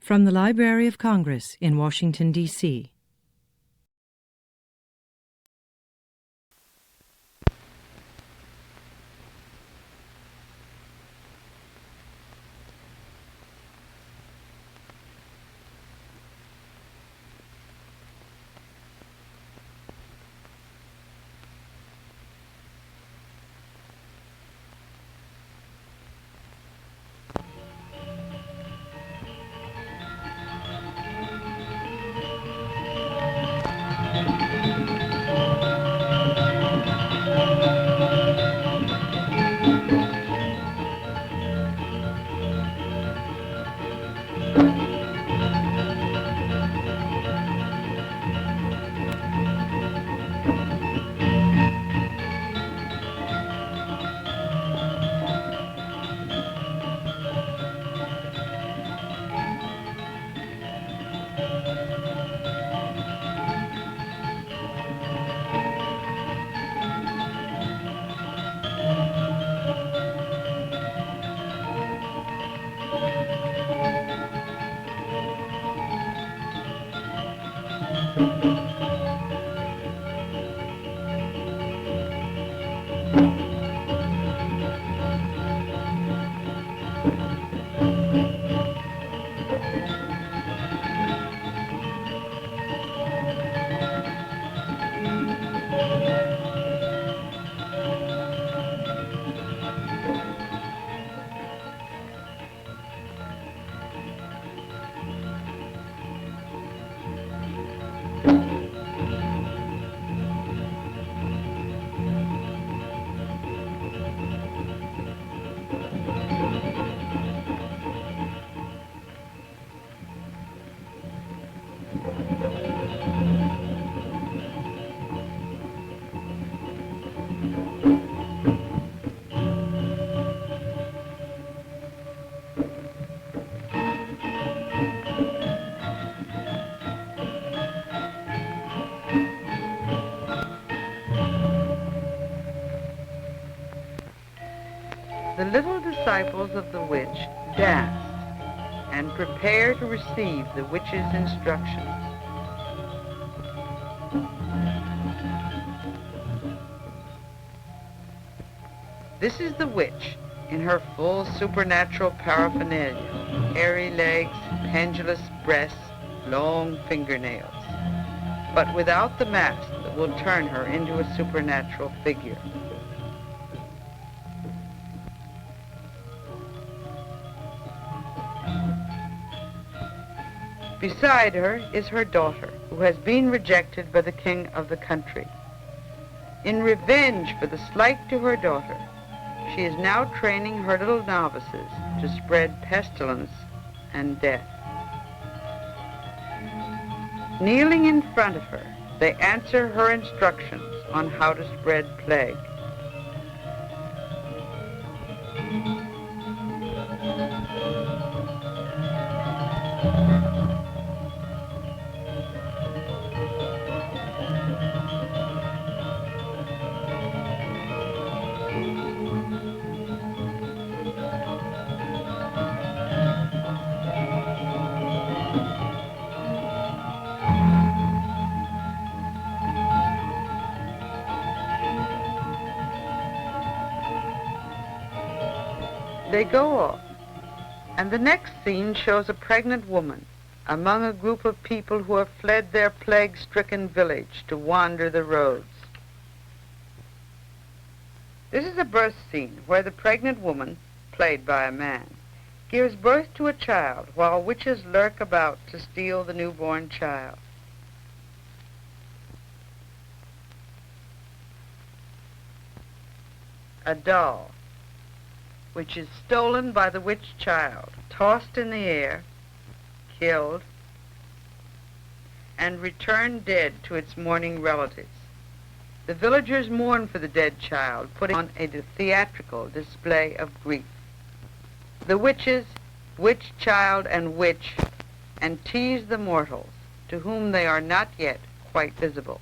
From the Library of Congress in Washington, D.C. The little disciples of the witch dance and prepare to receive the witch's instructions. This is the witch in her full supernatural paraphernalia: hairy legs, pendulous breasts, long fingernails, but without the mask that will turn her into a supernatural figure. Beside her is her daughter, who has been rejected by the king of the country. In revenge for the slight to her daughter, she is now training her little novices to spread pestilence and death. Kneeling in front of her, they answer her instructions on how to spread plague. They go off, and the next scene shows a pregnant woman among a group of people who have fled their plague-stricken village to wander the roads. This is a birth scene where the pregnant woman, played by a man, gives birth to a child while witches lurk about to steal the newborn child. A doll, which is stolen by the witch child, tossed in the air, killed, and returned dead to its mourning relatives. The villagers mourn for the dead child, putting on a theatrical display of grief. The witches, witch child and witch, and tease the mortals, to whom they are not yet quite visible.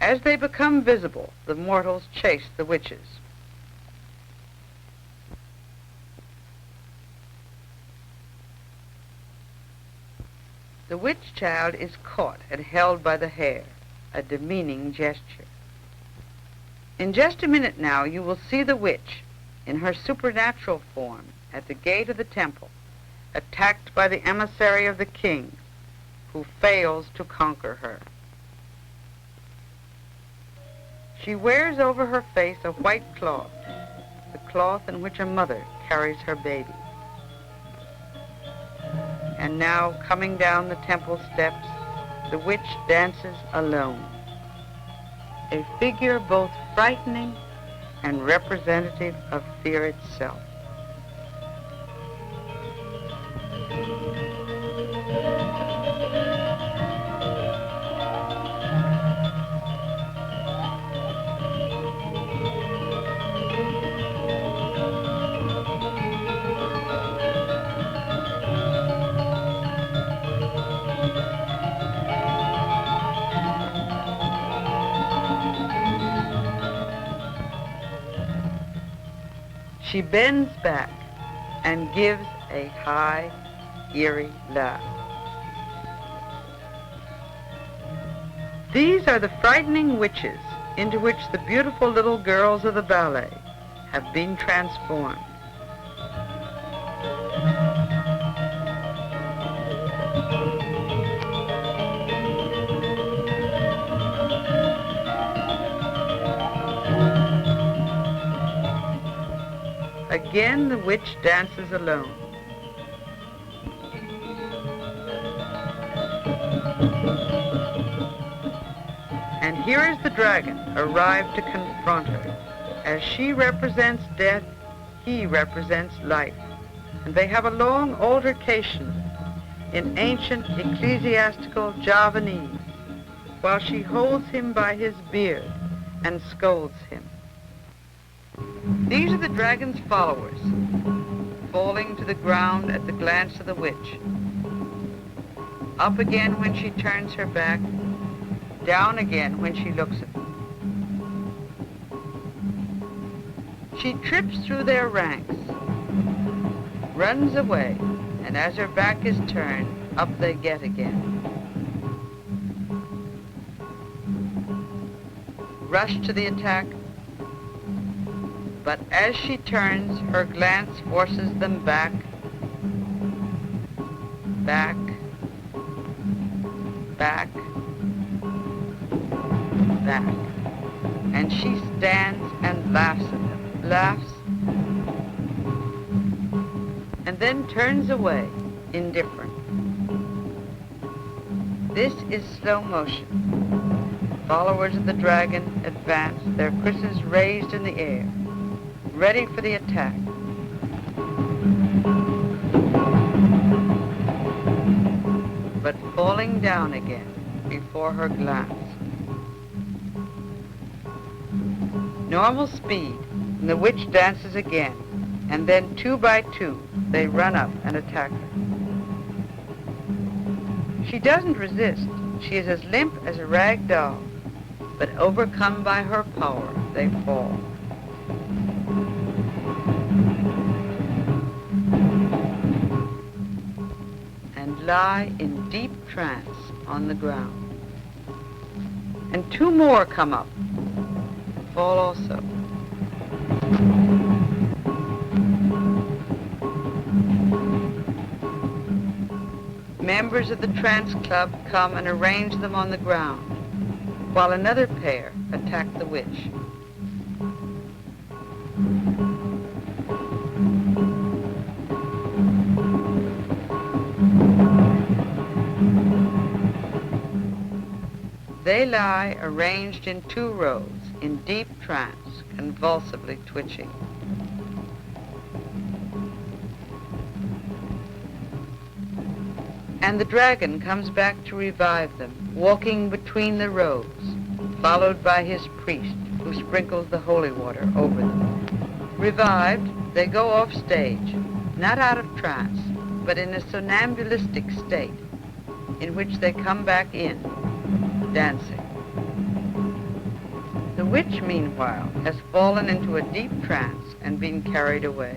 As they become visible, the mortals chase the witches. The witch child is caught and held by the hair, a demeaning gesture. In just a minute now you will see the witch, in her supernatural form, at the gate of the temple, attacked by the emissary of the king, who fails to conquer her. She wears over her face a white cloth, the cloth in which a mother carries her baby. And now, coming down the temple steps, the witch dances alone, a figure both frightening and representative of fear itself. She bends back and gives a high, eerie laugh. These are the frightening witches into which the beautiful little girls of the ballet have been transformed. Again, the witch dances alone. And here is the dragon arrived to confront her. As she represents death, he represents life. And they have a long altercation in ancient ecclesiastical Javanese, while she holds him by his beard and scolds him. These are the dragon's followers, falling to the ground at the glance of the witch. Up again when she turns her back, down again when she looks at them. She trips through their ranks, runs away, and as her back is turned, up they get again. Rush to the attack, but as she turns, her glance forces them back, back, back, back. And she stands and laughs at them, laughs, and then turns away, indifferent. This is slow motion. Followers of the dragon advance, their krisses raised in the air, ready for the attack. But falling down again before her glance. Normal speed, and the witch dances again, and then 2 by 2 they run up and attack her. She doesn't resist. She is as limp as a rag doll, but overcome by her power, they fall. And lie in deep trance on the ground. And 2 more come up, fall also. Members of the Trance Club come and arrange them on the ground, while another pair attack the witch. They lie arranged in 2 rows, in deep trance, convulsively twitching. And the dragon comes back to revive them, walking between the rows, followed by his priest, who sprinkles the holy water over them. Revived, they go off stage, not out of trance, but in a somnambulistic state, in which they come back in, dancing. The witch, meanwhile, has fallen into a deep trance and been carried away.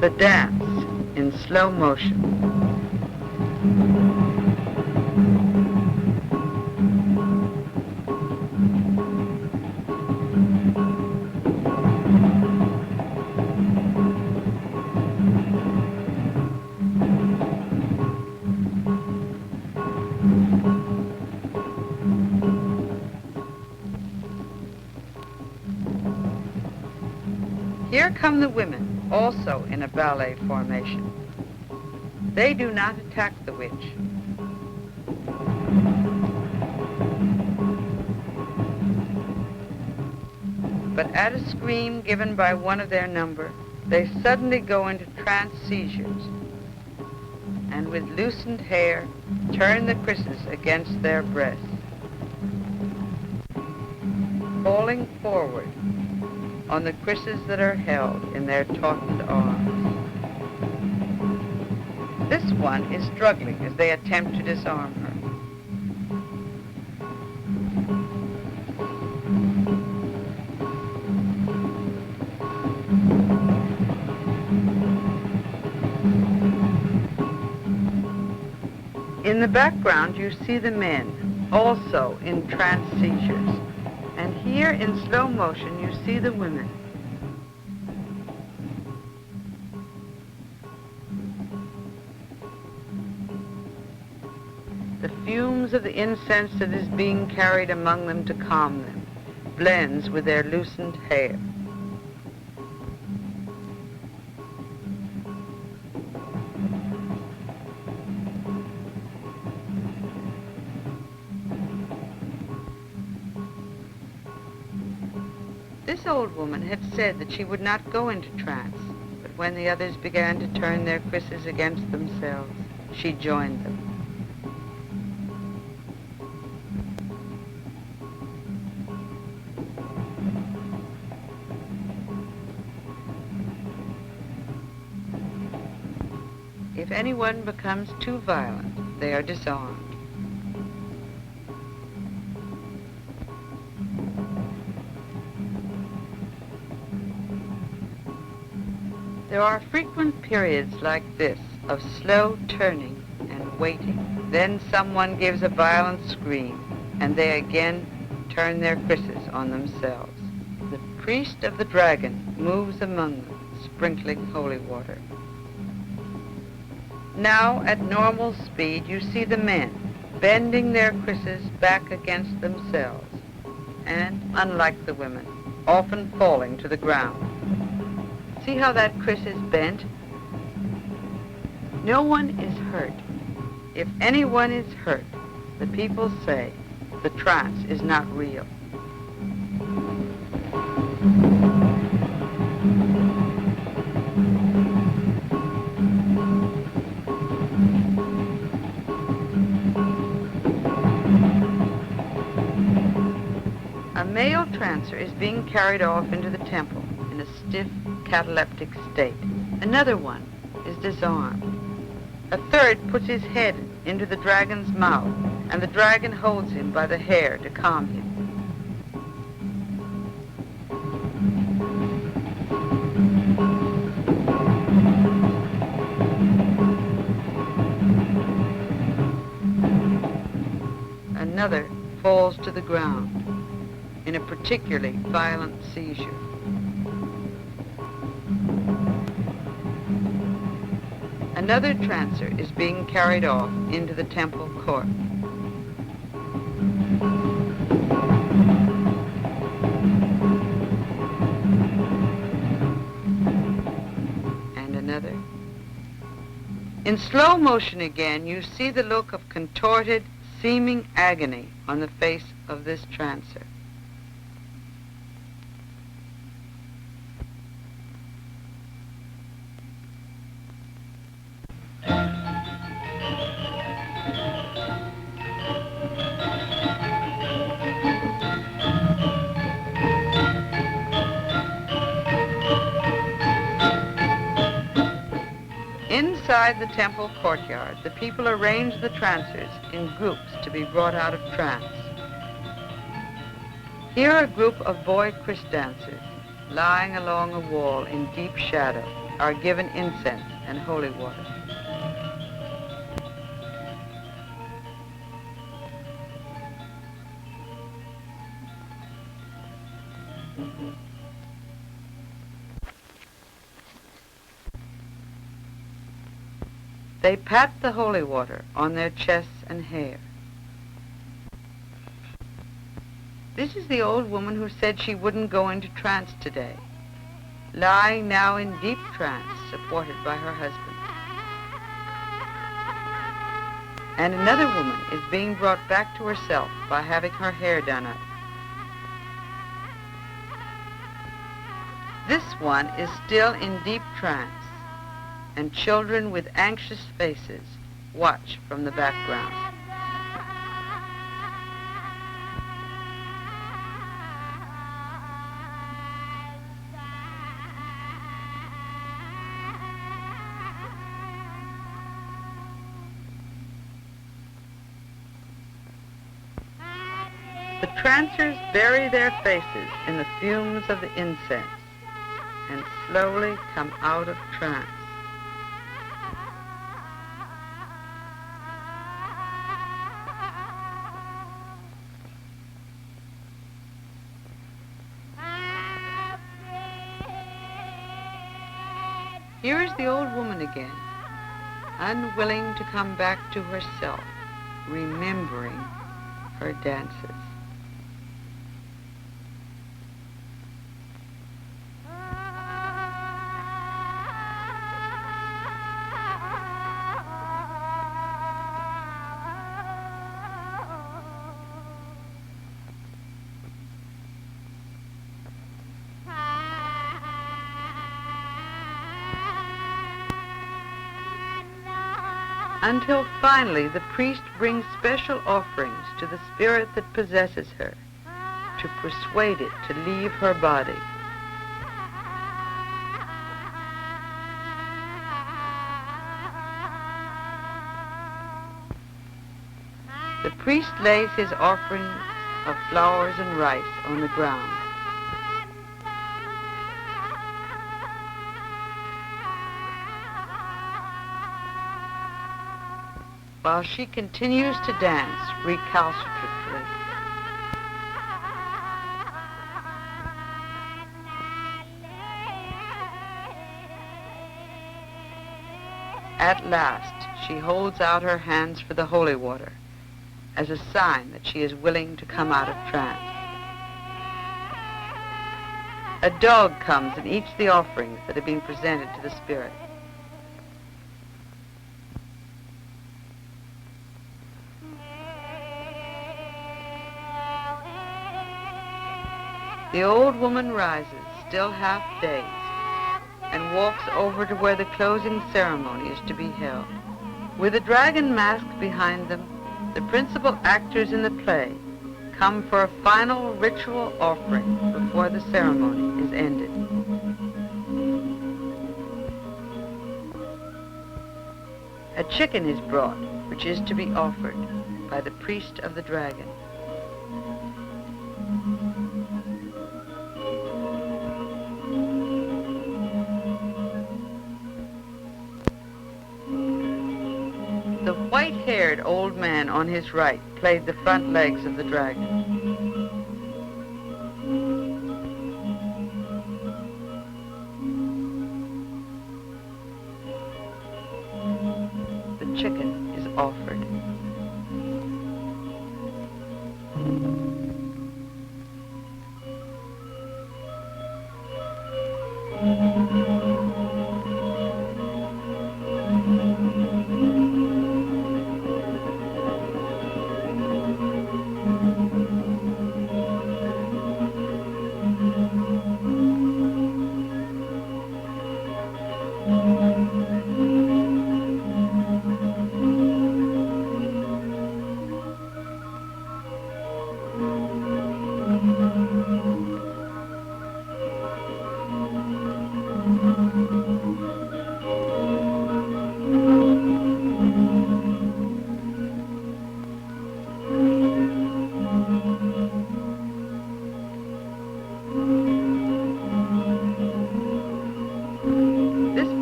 The dance in slow motion. Here come the women, also in a ballet formation. They do not attack the witch. But at a scream given by one of their number, they suddenly go into trance seizures, and with loosened hair, turn the krisses against their breasts, falling forward on the krisses that are held in their tautened arms. This one is struggling as they attempt to disarm her. In the background, you see the men, also in trance seizures. And here in slow motion, you see the women. The fumes of the incense that is being carried among them to calm them blends with their loosened hair. This old woman had said that she would not go into trance, but when the others began to turn their krisses against themselves, she joined them. If anyone becomes too violent, they are disarmed. There are frequent periods like this of slow turning and waiting. Then someone gives a violent scream, and they again turn their krisses on themselves. The priest of the dragon moves among them, sprinkling holy water. Now, at normal speed, you see the men bending their krisses back against themselves, and, unlike the women, often falling to the ground. See how that kris is bent? No one is hurt. If anyone is hurt, the people say the trance is not real. A male trancer is being carried off into the temple in a stiff, cataleptic state. Another one is disarmed. A third puts his head into the dragon's mouth, and the dragon holds him by the hair to calm him. Another falls to the ground in a particularly violent seizure. Another trancer is being carried off into the temple court. And another. In slow motion again, you see the look of contorted, seeming agony on the face of this trancer. Inside the temple courtyard, the people arrange the trancers in groups to be brought out of trance. Here a group of boy kris dancers lying along a wall in deep shadow, are given incense and holy water. They pat the holy water on their chests and hair. This is the old woman who said she wouldn't go into trance today, lying now in deep trance, supported by her husband. And another woman is being brought back to herself by having her hair done up. This one is still in deep trance, and children with anxious faces watch from the background. The trancers bury their faces in the fumes of the incense and slowly come out of trance. Here is the old woman again, unwilling to come back to herself, remembering her dances. Until finally the priest brings special offerings to the spirit that possesses her to persuade it to leave her body. The priest lays his offerings of flowers and rice on the ground. While she continues to dance recalcitrantly. At last, she holds out her hands for the holy water as a sign that she is willing to come out of trance. A dog comes and eats the offerings that have been presented to the spirit. The old woman rises, still half dazed, and walks over to where the closing ceremony is to be held. With a dragon mask behind them, the principal actors in the play come for a final ritual offering before the ceremony is ended. A chicken is brought, which is to be offered by the priest of the dragon. The white-haired old man on his right played the front legs of the dragon. The chicken is offered.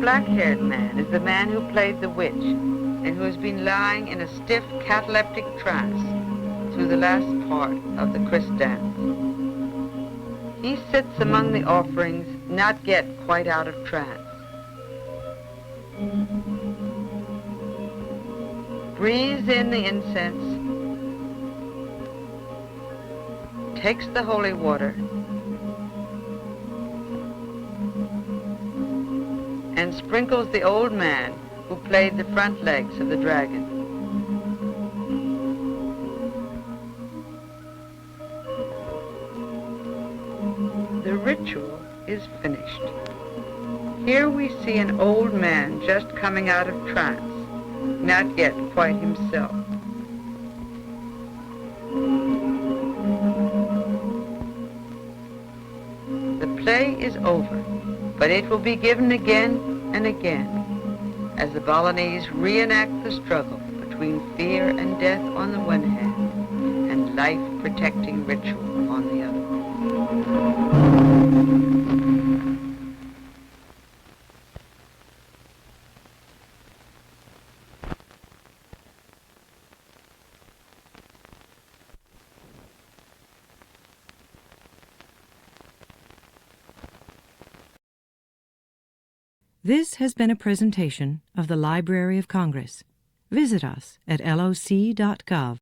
black-haired man is the man who played the witch and who has been lying in a stiff cataleptic trance through the last part of the kris dance. He sits among the offerings, not yet quite out of trance. Breathes in the incense, takes the holy water, and sprinkles the old man who played the front legs of the dragon. The ritual is finished. Here we see an old man just coming out of trance, not yet quite himself. The play is over, but it will be given again and again as the Balinese reenact the struggle between fear and death on the one hand and life-protecting ritual on the other. This has been a presentation of the Library of Congress. Visit us at loc.gov.